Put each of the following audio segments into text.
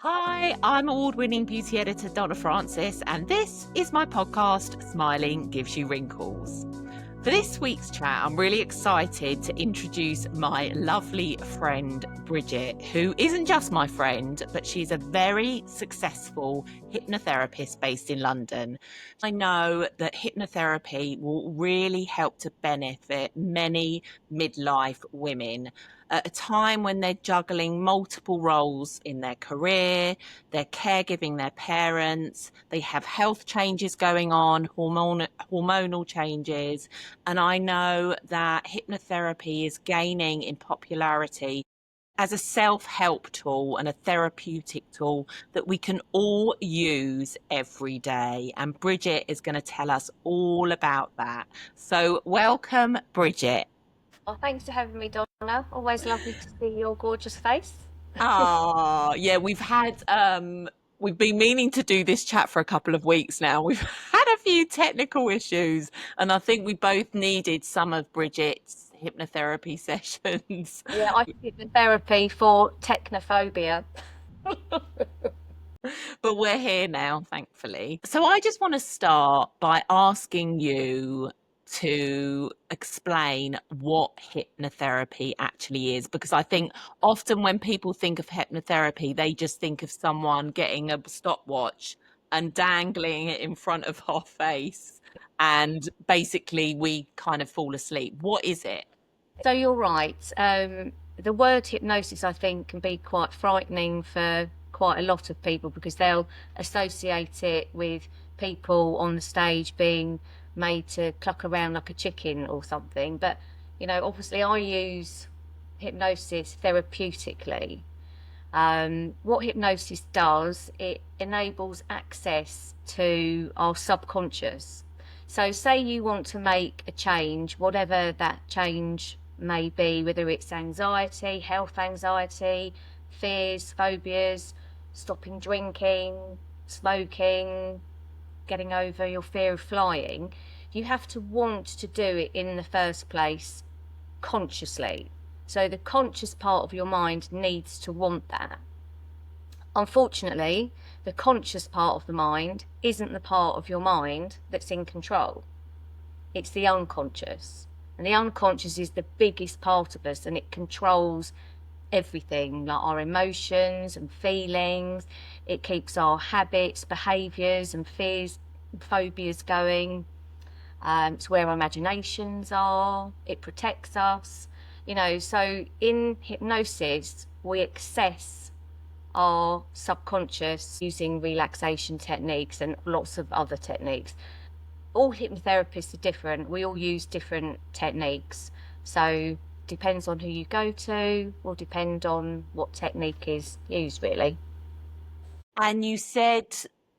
Hi, I'm award-winning beauty editor Donna Francis, and this is my podcast, Smiling Gives You Wrinkles. For this week's chat, I'm really excited to introduce my lovely friend, Bridget, who isn't just my friend, but she's a very successful hypnotherapist based in London. I know that hypnotherapy will really help to benefit many midlife women at a time when they're juggling multiple roles in their career, they're caregiving their parents, they have health changes going on, hormonal changes. And I know that hypnotherapy is gaining in popularity as a self-help tool and a therapeutic tool that we can all use every day. And Bridget is going to tell us all about that. So welcome, Bridget. Well, thanks for having me, Donna. Always lovely to see your gorgeous face. Oh, yeah, we've been meaning to do this chat for a couple of weeks now. We've had a few technical issues, and I think we both needed some of Bridget's hypnotherapy sessions. Yeah, I did the therapy for technophobia. But we're here now, thankfully. So I just want to start by asking you to explain what hypnotherapy actually is, because I think often when people think of hypnotherapy, they just think of someone getting a stopwatch and dangling it in front of our face, and basically we kind of fall asleep. What is it? So you're right. The word hypnosis, I think, can be quite frightening for quite a lot of people because they'll associate it with people on the stage being made to cluck around like a chicken or something. But, obviously I use hypnosis therapeutically. What hypnosis does, it enables access to our subconscious. So, say you want to make a change, whatever that change may be, whether it's anxiety, health anxiety, fears, phobias, stopping drinking, smoking, getting over your fear of flying, you have to want to do it in the first place consciously. So the conscious part of your mind needs to want that. Unfortunately, the conscious part of the mind isn't the part of your mind that's in control. It's the unconscious. And the unconscious is the biggest part of us, and it controls everything, like our emotions and feelings. It keeps our habits, behaviours and fears and phobias going. It's where our imaginations are. It protects us. So in hypnosis, we access our subconscious using relaxation techniques and lots of other techniques. All hypnotherapists are different. We all use different techniques. So depends on who you go to, will depend on what technique is used, really. And you said,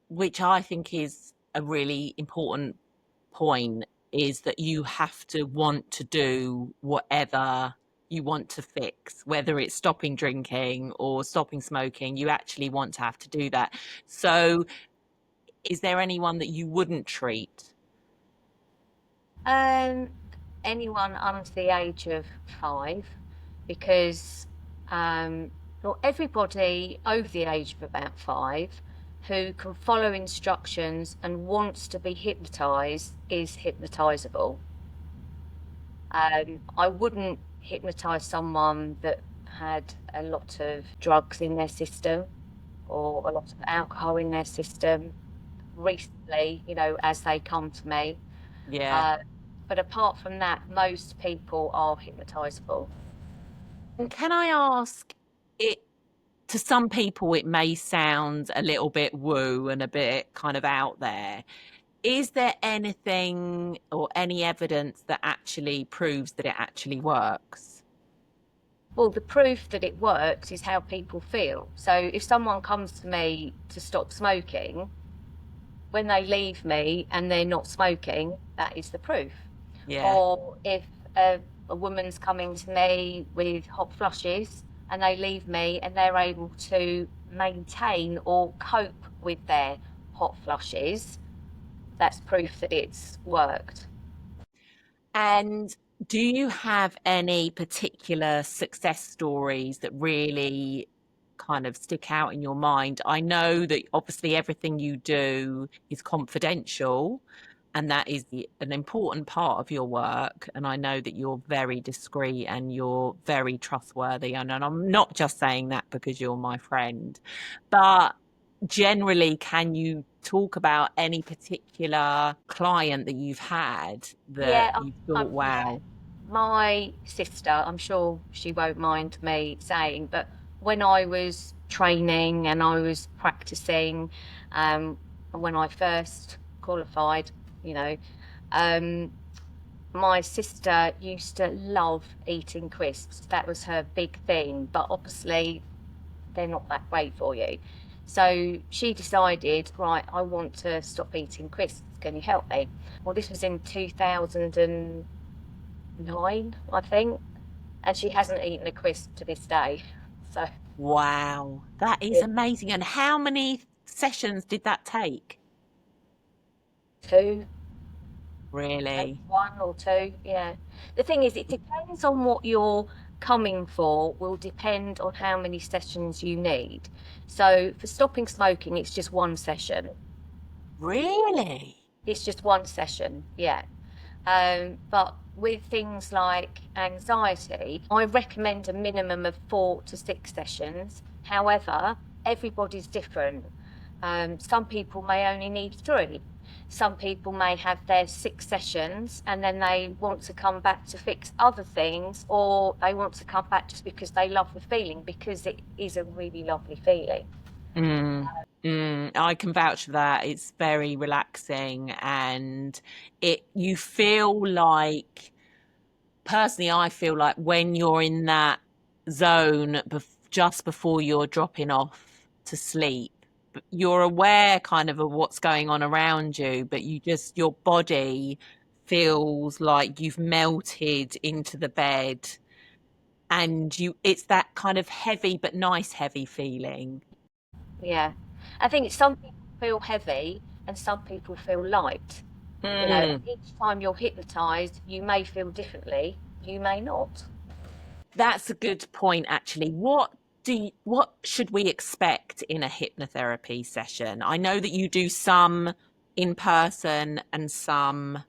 which I think is a really important point, is that you have to want to do whatever you want to fix, whether it's stopping drinking or stopping smoking, you actually want to have to do that. So is there anyone that you wouldn't treat? Um, Anyone under the age of 5, because not everybody over the age of about 5 who can follow instructions and wants to be hypnotized is hypnotizable. I wouldn't hypnotize someone that had a lot of drugs in their system or a lot of alcohol in their system recently, as they come to me. Yeah. Uh, but apart from that, most people are hypnotizable. And can I ask, it to some people it may sound a little bit woo and a bit kind of out there. Is there anything or any evidence that actually proves that it actually works? Well, the proof that it works is how people feel. So if someone comes to me to stop smoking, when they leave me and they're not smoking, that is the proof. Yeah. Or if a woman's coming to me with hot flushes and they leave me and they're able to maintain or cope with their hot flushes, that's proof that it's worked. And do you have any particular success stories that really kind of stick out in your mind. I know that obviously everything you do is confidential, and that is an important part of your work. And I know that you're very discreet and you're very trustworthy. And I'm not just saying that because you're my friend, but generally, can you talk about any particular client that you've had that Yeah, you thought, wow? my sister, I'm sure she won't mind me saying, but when I was training and I was practicing, when I first qualified, you know, um, my sister used to love eating crisps. That was her big thing, but obviously they're not that great for you. So she decided, right, I want to stop eating crisps. Can you help me? Well, this was in 2009, I think, and she hasn't eaten a crisp to this day. So Wow, that is amazing. And how many sessions did that take? two, Really? one or two, yeah. The thing is, it depends on what you're coming for, will depend on how many sessions you need. So for stopping smoking, it's just one session. Really? It's just one session, yeah. But with things like anxiety, I recommend a minimum of 4 to 6 sessions. However, everybody's different. Some people may only need 3. Some people may have their 6 sessions and then they want to come back to fix other things, or they want to come back just because they love the feeling, because it is a really lovely feeling. I can vouch for that. It's very relaxing, and you feel like, personally, I feel like when you're in that zone just before you're dropping off to sleep, you're aware kind of what's going on around you, but your body feels like you've melted into the bed, and it's that kind of heavy but nice heavy feeling. Yeah. I think some people feel heavy and some people feel light. You know, each time you're hypnotized, you may feel differently, you may not. That's a good point, actually. What should we expect in a hypnotherapy session? I know that you do some in person and some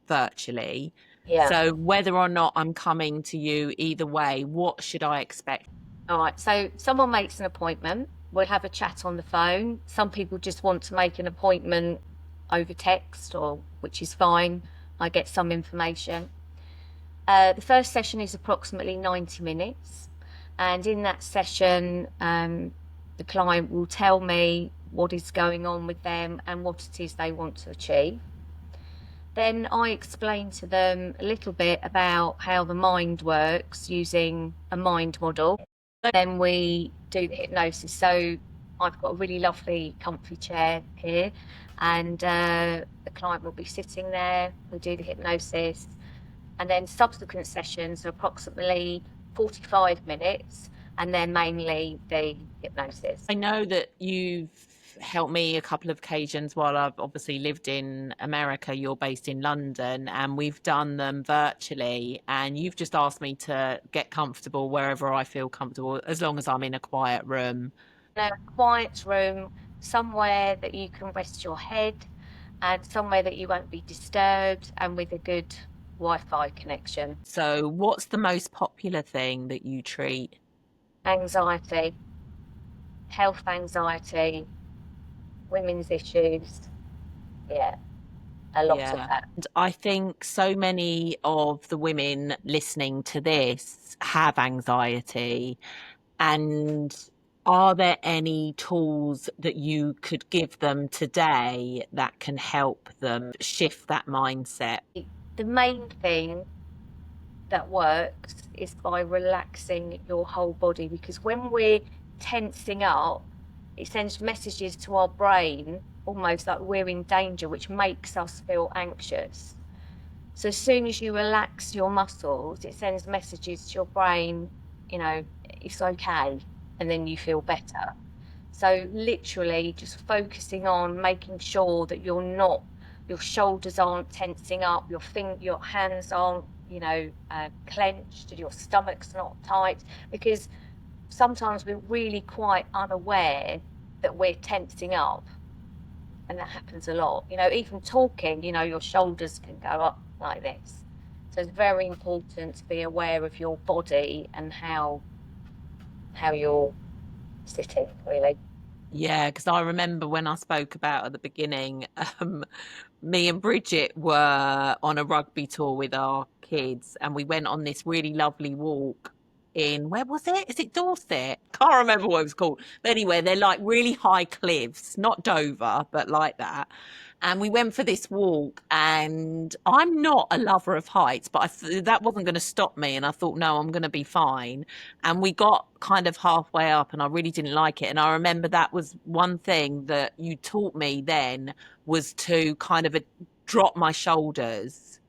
virtually. Yeah. So whether or not I'm coming to you, either way, what should I expect? All right. So someone makes an appointment. We'll have a chat on the phone. Some people just want to make an appointment over text, or which is fine. I get some information. The first session is approximately 90 minutes. And in that session, the client will tell me what is going on with them and what it is they want to achieve. Then I explain to them a little bit about how the mind works using a mind model. Then we do the hypnosis. So I've got a really lovely comfy chair here, and the client will be sitting there. We do the hypnosis, and then subsequent sessions are approximately 45 minutes, and they're mainly the hypnosis. I know that you've helped me a couple of occasions while I've obviously lived in America. You're based in London, and we've done them virtually. And you've just asked me to get comfortable wherever I feel comfortable, as long as I'm in a quiet room. A quiet room, somewhere that you can rest your head, and somewhere that you won't be disturbed, and with a good Wi-Fi connection. So, what's the most popular thing that you treat? Anxiety, health anxiety, women's issues. Yeah, a lot of that. And I think so many of the women listening to this have anxiety. And are there any tools that you could give them today that can help them shift that mindset? The main thing that works is by relaxing your whole body, because when we're tensing up, it sends messages to our brain almost like we're in danger, which makes us feel anxious. So as soon as you relax your muscles, it sends messages to your brain, you know, it's okay, and then you feel better. So literally just focusing on making sure that your shoulders aren't tensing up, your hands aren't, clenched, your stomach's not tight, because sometimes we're really quite unaware that we're tensing up, and that happens a lot. Even talking, your shoulders can go up like this. So it's very important to be aware of your body and how you're sitting, really. Yeah, because I remember when I spoke about at the beginning, me and Bridget were on a rugby tour with our kids, and we went on this really lovely walk in, where was it? Is it Dorset? Can't remember what it was called. But anyway, they're like really high cliffs, not Dover, but like that. And we went for this walk, and I'm not a lover of heights, but that wasn't going to stop me. And I thought, no, I'm going to be fine. And we got kind of halfway up, and I really didn't like it. And I remember that was one thing that you taught me then, was to kind of drop my shoulders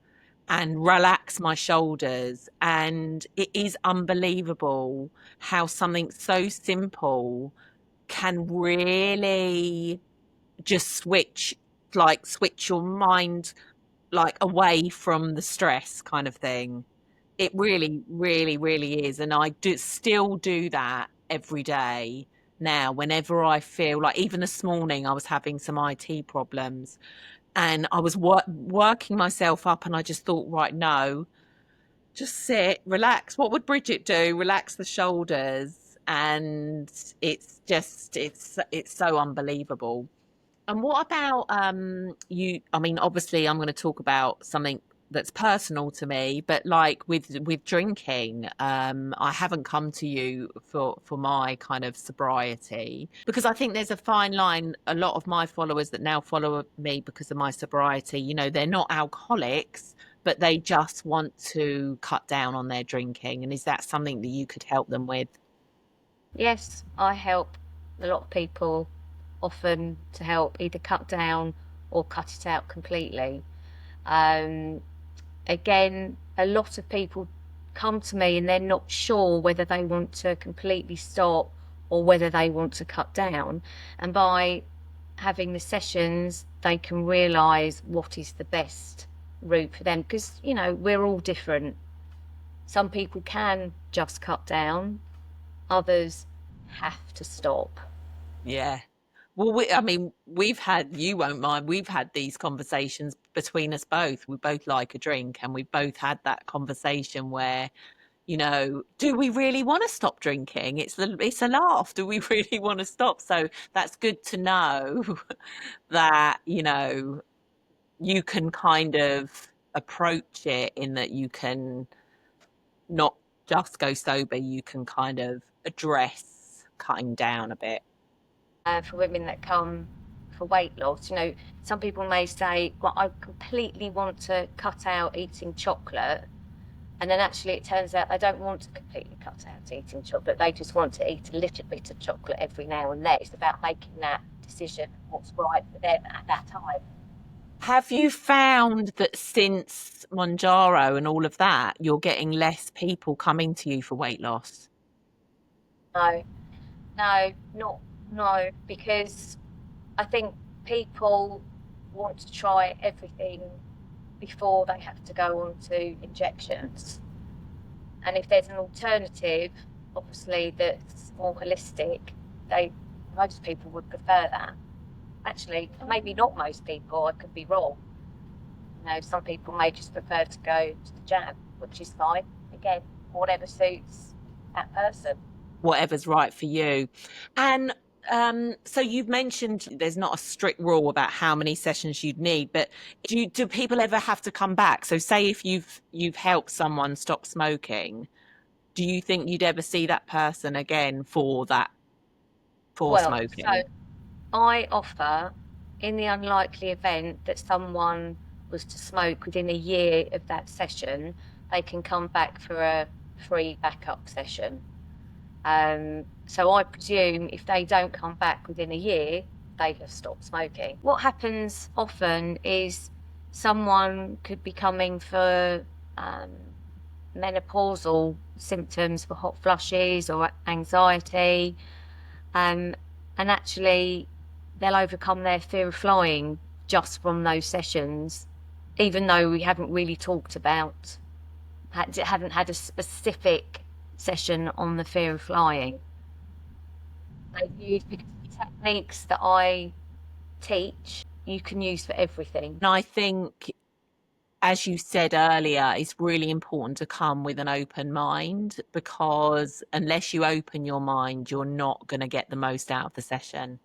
and relax my shoulders. And it is unbelievable how something so simple can really just switch your mind like away from the stress kind of thing. It really, really, really is. And I still do that every day now, whenever I feel like, even this morning, I was having some IT problems, and I was working myself up, and I just thought, right, no, just sit, relax. What would Bridget do? Relax the shoulders. And it's so unbelievable. And what about you? I mean, obviously, I'm going to talk about something that's personal to me, but like with drinking, I haven't come to you for my kind of sobriety, because I think there's a fine line. A lot of my followers that now follow me because of my sobriety, they're not alcoholics, but they just want to cut down on their drinking. And is that something that you could help them with? Yes, I help a lot of people often to help either cut down or cut it out completely. Um, Again, a lot of people come to me and they're not sure whether they want to completely stop or whether they want to cut down. And by having the sessions, they can realise what is the best route for them, because, we're all different. Some people can just cut down, others have to stop. Yeah. Well, I mean, you won't mind, we've had these conversations between us both. We both like a drink, and we both had that conversation where, do we really want to stop drinking? It's a laugh. Do we really want to stop? So that's good to know that, you can kind of approach it in that you can not just go sober, you can kind of address cutting down a bit. For women that come for weight loss, some people may say, well, I completely want to cut out eating chocolate. And then actually it turns out they don't want to completely cut out eating chocolate. They just want to eat a little bit of chocolate every now and then. It's about making that decision, what's right for them at that time. Have you found that since Monjaro and all of that, you're getting less people coming to you for weight loss? No, no, not, no, because I think people want to try everything before they have to go on to injections. And if there's an alternative, obviously, that's more holistic, most people would prefer that. Actually, maybe not most people, I could be wrong. Some people may just prefer to go to the jab, which is fine. Again, whatever suits that person. Whatever's right for you. And so you've mentioned there's not a strict rule about how many sessions you'd need, but do people ever have to come back? So say if you've helped someone stop smoking, do you think you'd ever see that person again for Well, so smoking? I offer, in the unlikely event that someone was to smoke within a year of that session, they can come back for a free backup session. So I presume if they don't come back within a year, they have stopped smoking. What happens often is someone could be coming for menopausal symptoms, for hot flushes or anxiety, and actually they'll overcome their fear of flying just from those sessions, even though we haven't really talked about, haven't had a specific session on the fear of flying. they've used, because the techniques that I teach, you can use for everything. And I think, as you said earlier, it's really important to come with an open mind, because unless you open your mind, you're not going to get the most out of the session.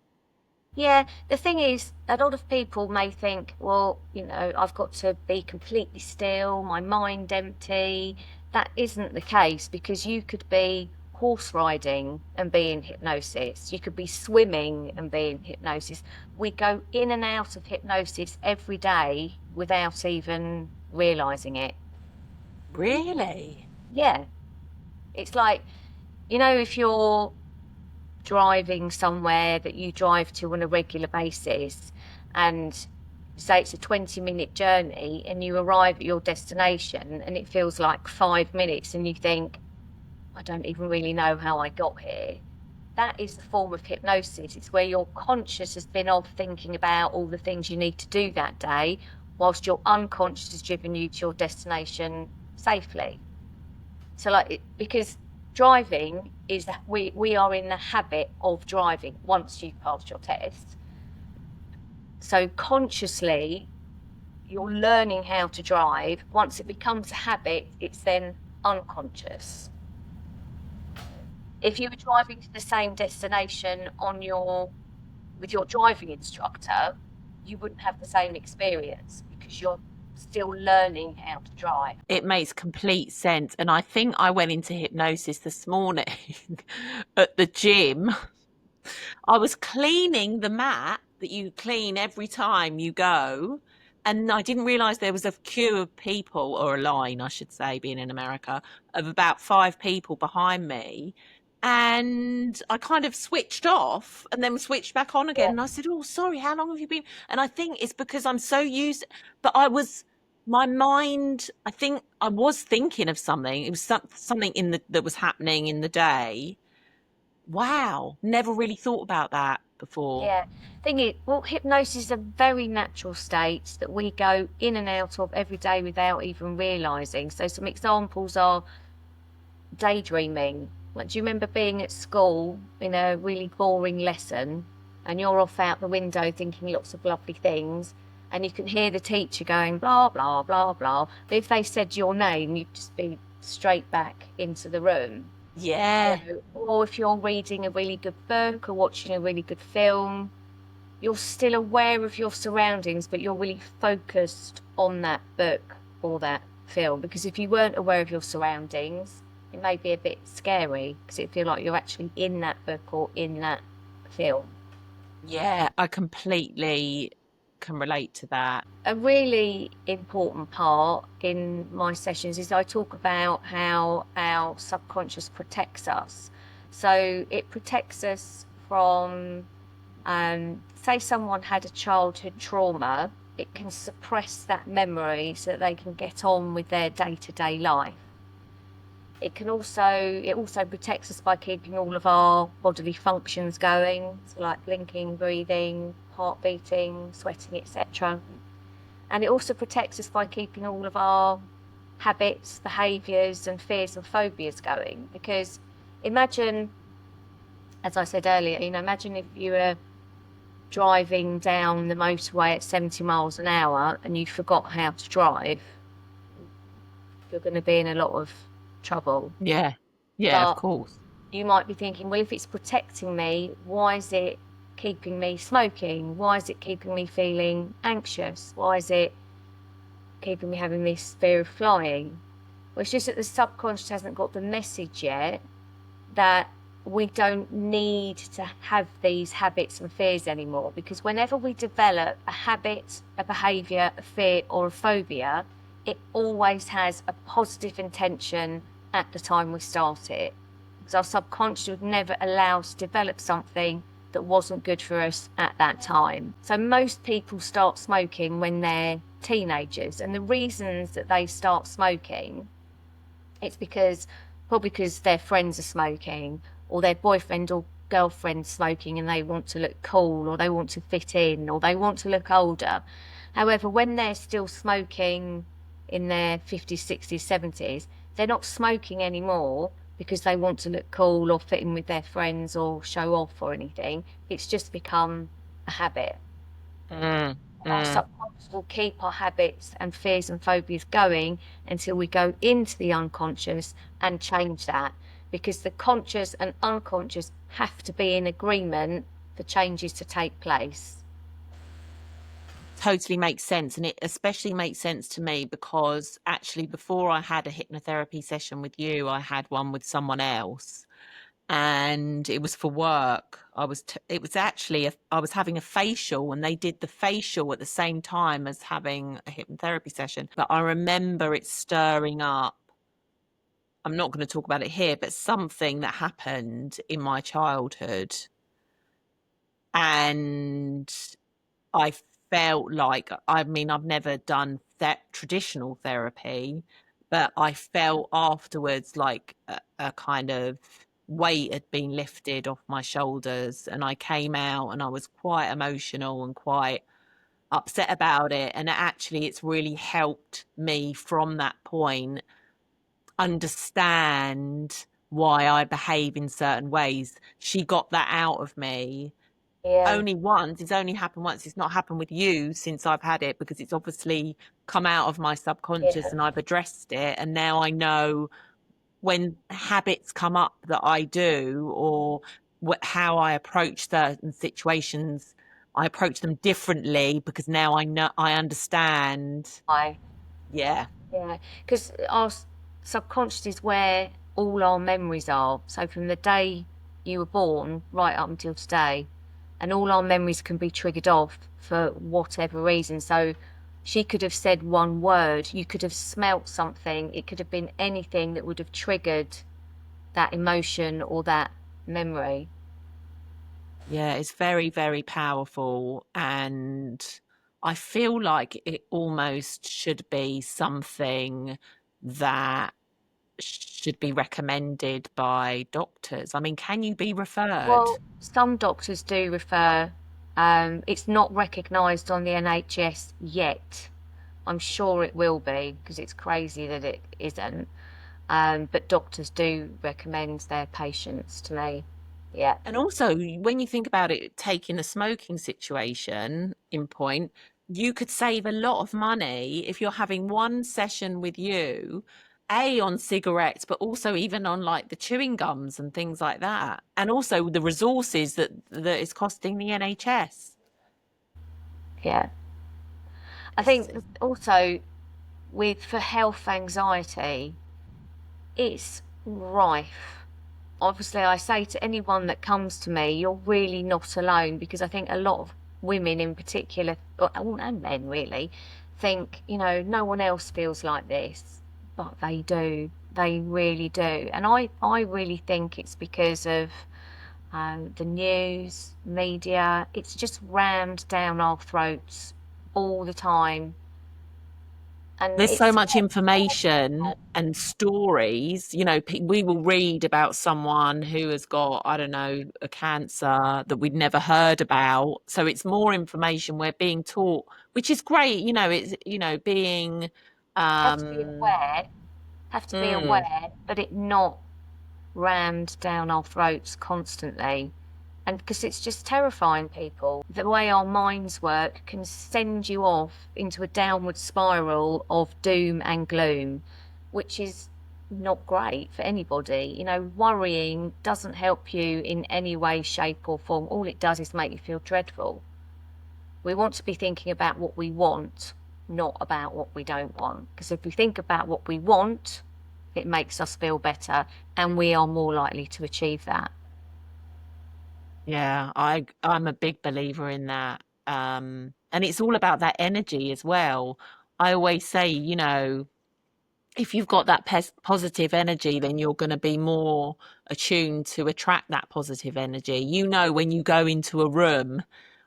Yeah, the thing is, a lot of people may think, well, I've got to be completely still, my mind empty. That isn't the case, because you could be horse riding and be in hypnosis. You could be swimming and be in hypnosis. We go in and out of hypnosis every day without even realizing it. Really? Yeah. It's like, if you're driving somewhere that you drive to on a regular basis, and say it's a 20-minute journey, and you arrive at your destination and it feels like 5 minutes, and you think, I don't even really know how I got here. That is the form of hypnosis. It's where your conscious has been off thinking about all the things you need to do that day, whilst your unconscious has driven you to your destination safely. So because driving is that we are in the habit of driving once you've passed your test. So consciously, you're learning how to drive. Once it becomes a habit, it's then unconscious. If you were driving to the same destination with your driving instructor, you wouldn't have the same experience, because you're still learning how to drive. It makes complete sense. And I think I went into hypnosis this morning at the gym. I was cleaning the mat that you clean every time you go. And I didn't realize there was a queue of people, or a line, I should say, being in America, of about 5 people behind me. And I kind of switched off and then switched back on again. Yeah. And I said, oh, sorry, how long have you been? And I think it's because I'm so used, but my mind, I think I was thinking of something. It was something that was happening in the day. Wow, never really thought about that before. Yeah. Thing is, well, hypnosis is a very natural state that we go in and out of every day without even realizing. So some examples are daydreaming. Like, do you remember being at school in a really boring lesson, and you're off out the window thinking lots of lovely things, and you can hear the teacher going blah blah blah blah, but if they said your name, you'd just be straight back into the room. Yeah. Or if you're reading a really good book or watching a really good film, you're still aware of your surroundings, but you're really focused on that book or that film. Because if you weren't aware of your surroundings, it may be a bit scary, because it feel like you're actually in that book or in that film. Yeah, I completely can relate to that. A really important part in my sessions is I talk about how our subconscious protects us. So it protects us from, say someone had a childhood trauma, it can suppress that memory so that they can get on with their day-to-day life. It also protects us by keeping all of our bodily functions going, so like blinking, breathing, heart beating, sweating, etc. And it also protects us by keeping all of our habits, behaviours and fears and phobias going. Because imagine, as I said earlier, imagine if you were driving down the motorway at 70 miles an hour and you forgot how to drive. You're going to be in a lot of trouble. Yeah, But of course. you might be thinking, well, if it's protecting me, why is it keeping me smoking? Why is it keeping me feeling anxious? Why is it keeping me having this fear of flying? Well, it's just that the subconscious hasn't got the message yet that we don't need to have these habits and fears anymore. Because whenever we develop a habit, a behaviour, a fear or a phobia, it always has a positive intention at the time we start it. Because our subconscious would never allow us to develop something that wasn't good for us at that time. So most people start smoking when they're teenagers, and the reasons that they start smoking, it's probably because their friends are smoking, or their boyfriend or girlfriend smoking and they want to look cool, or they want to fit in, or they want to look older. However, when they're still smoking in their 50s, 60s, 70s, they're not smoking anymore because they want to look cool or fit in with their friends or show off or anything. It's just become a habit. Mm, Our mm. subconscious will keep our habits and fears and phobias going until we go into the unconscious and change that, because the conscious and unconscious have to be in agreement for changes to take place. Totally makes sense. And it especially makes sense to me because actually, before I had a hypnotherapy session with you, I had one with someone else. And it was for work. It was actually, I was having a facial and they did the facial at the same time as having a hypnotherapy session. But I remember it stirring up. I'm not going to talk about it here, but something that happened in my childhood. And I felt like, I mean, I've never done that traditional therapy, but I felt afterwards like a kind of weight had been lifted off my shoulders, and I came out and I was quite emotional and quite upset about it. And actually, it's really helped me from that point understand why I behave in certain ways. She got that out of me Yeah, only once. It's only happened once. It's not happened with you since I've had it, because it's obviously come out of my subconscious yeah, and I've addressed it. And now I know when habits come up that I do, or how I approach certain situations, I approach them differently because now I know, I understand. I, Yeah. yeah, because our subconscious is where all our memories are. So from the day you were born right up until today, and all our memories can be triggered off for whatever reason. So she could have said one word, you could have smelt something, it could have been anything that would have triggered that emotion or that memory. Yeah, it's very, very powerful. And I feel like it almost should be something that should be recommended by doctors. I mean, can you be referred? Well, some doctors do refer. It's not recognised on the NHS yet. I'm sure it will be because it's crazy that it isn't. But doctors do recommend their patients to me. Yeah. And also, when you think about it, taking a smoking situation in point, you could save a lot of money if you're having one session with you, A, on cigarettes, but also even on like the chewing gums and things like that. And also the resources that is costing the NHS. Yeah. I It's, think it's also with for health anxiety, it's rife. Obviously, I say to anyone that comes to me, you're really not alone, because I think a lot of women in particular, and men really, think, no one else feels like this, but they do. They really do. And I really think it's because of the news, media. It's just rammed down our throats all the time. And There's so it's, much information and stories. We will read about someone who has got, I don't know, a cancer that we'd never heard about. So it's more information we're being taught, which is great. It's, being, have to be um, aware, have to be mm, aware, but it not rammed down our throats constantly. And because it's just terrifying people. The way our minds work can send you off into a downward spiral of doom and gloom, which is not great for anybody. Worrying doesn't help you in any way, shape, or form. All it does is make you feel dreadful. We want to be thinking about what we want, not about what we don't want. Because if we think about what we want, it makes us feel better, and we are more likely to achieve that. yeah, I'm a big believer in that. And it's all about that energy as well. I always say, if you've got that positive energy, then you're going to be more attuned to attract that positive energy. When you go into a room,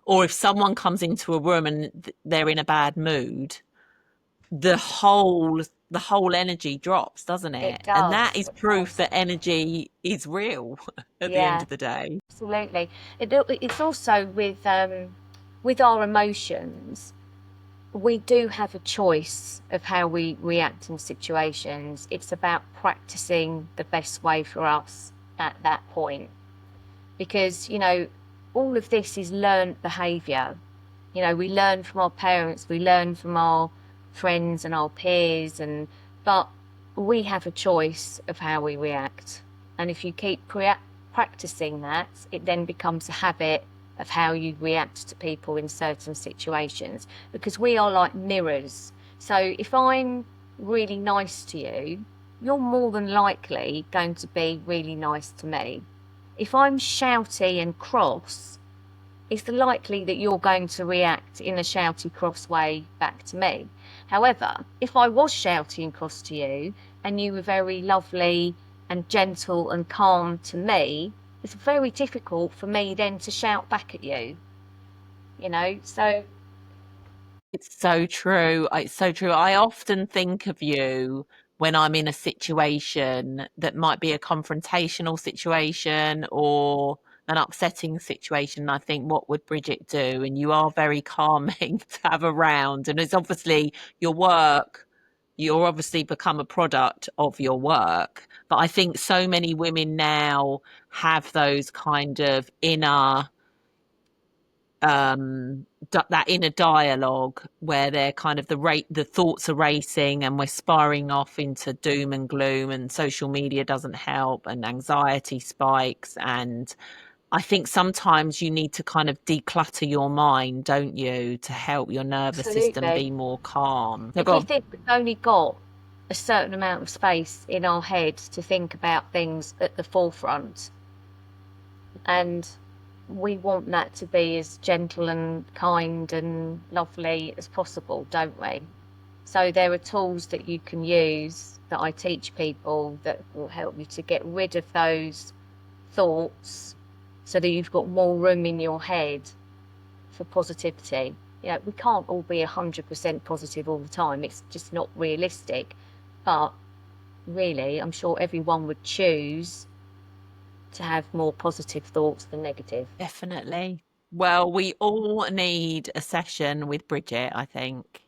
or if someone comes into a room and they're in a bad mood, the whole energy drops, doesn't It it? And that does. is It proof does. that energy is real at the end Yeah, of the day. absolutely. It's also with our emotions. we do have a choice of how we react in situations. It's about practicing the best way for us at that point. Because, you know, all of this is learned behaviour. You know, we learn from our parents, we learn from our friends and our peers, but we have a choice of how we react. And if you keep practicing that, it then becomes a habit of how you react to people in certain situations, because we are like mirrors. So if I'm really nice to you, you're more than likely going to be really nice to me. If I'm shouty and cross, it's likely that you're going to react in a shouty, cross way back to me. However, if I was shouty and cross to you and you were very lovely and gentle and calm to me, it's very difficult for me then to shout back at you, you know, so. It's so true. It's so true. I often think of you when I'm in a situation that might be a confrontational situation or an upsetting situation. I think, what would Bridget do? And you are very calming to have around. And it's obviously your work. You're obviously become a product of your work. But I think so many women now have those kind of inner that inner dialogue where they're kind of the thoughts are racing and we're spiraling off into doom and gloom, and social media doesn't help and anxiety spikes. And I think sometimes you need to kind of declutter your mind, don't you, to help your nervous system Absolutely. be more calm. If we think we've only got a certain amount of space in our head to think about things at the forefront, and we want that to be as gentle and kind and lovely as possible, don't we? So there are tools that you can use that I teach people that will help you to get rid of those thoughts so that you've got more room in your head for positivity. You know, we can't all be 100% positive all the time. It's just not realistic. But really, I'm sure everyone would choose to have more positive thoughts than negative. Definitely. Well, we all need a session with Bridget, I think.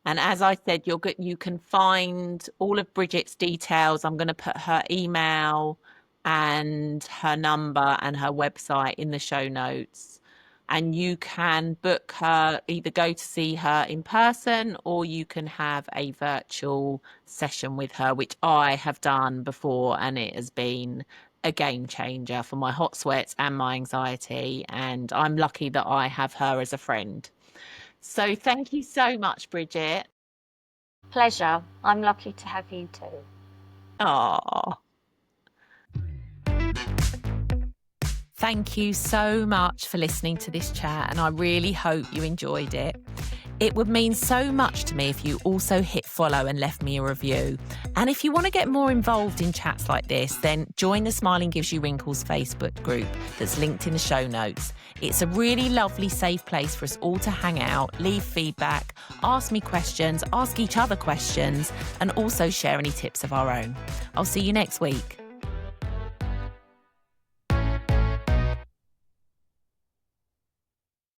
And as I said, you can find all of Bridget's details. I'm going to put her email and her number and her website in the show notes. And you can book her, either go to see her in person or you can have a virtual session with her, which I have done before. And it has been a game changer for my hot sweats and my anxiety. And I'm lucky that I have her as a friend. So thank you so much, Bridget. Pleasure. I'm lucky to have you too. Oh. Thank you so much for listening to this chat, and I really hope you enjoyed it. It would mean so much to me if you also hit follow and left me a review. And if you want to get more involved in chats like this, then join the Smiling Gives You Wrinkles Facebook group that's linked in the show notes. It's a really lovely, safe place for us all to hang out, leave feedback, ask me questions, ask each other questions, and also share any tips of our own. I'll see you next week.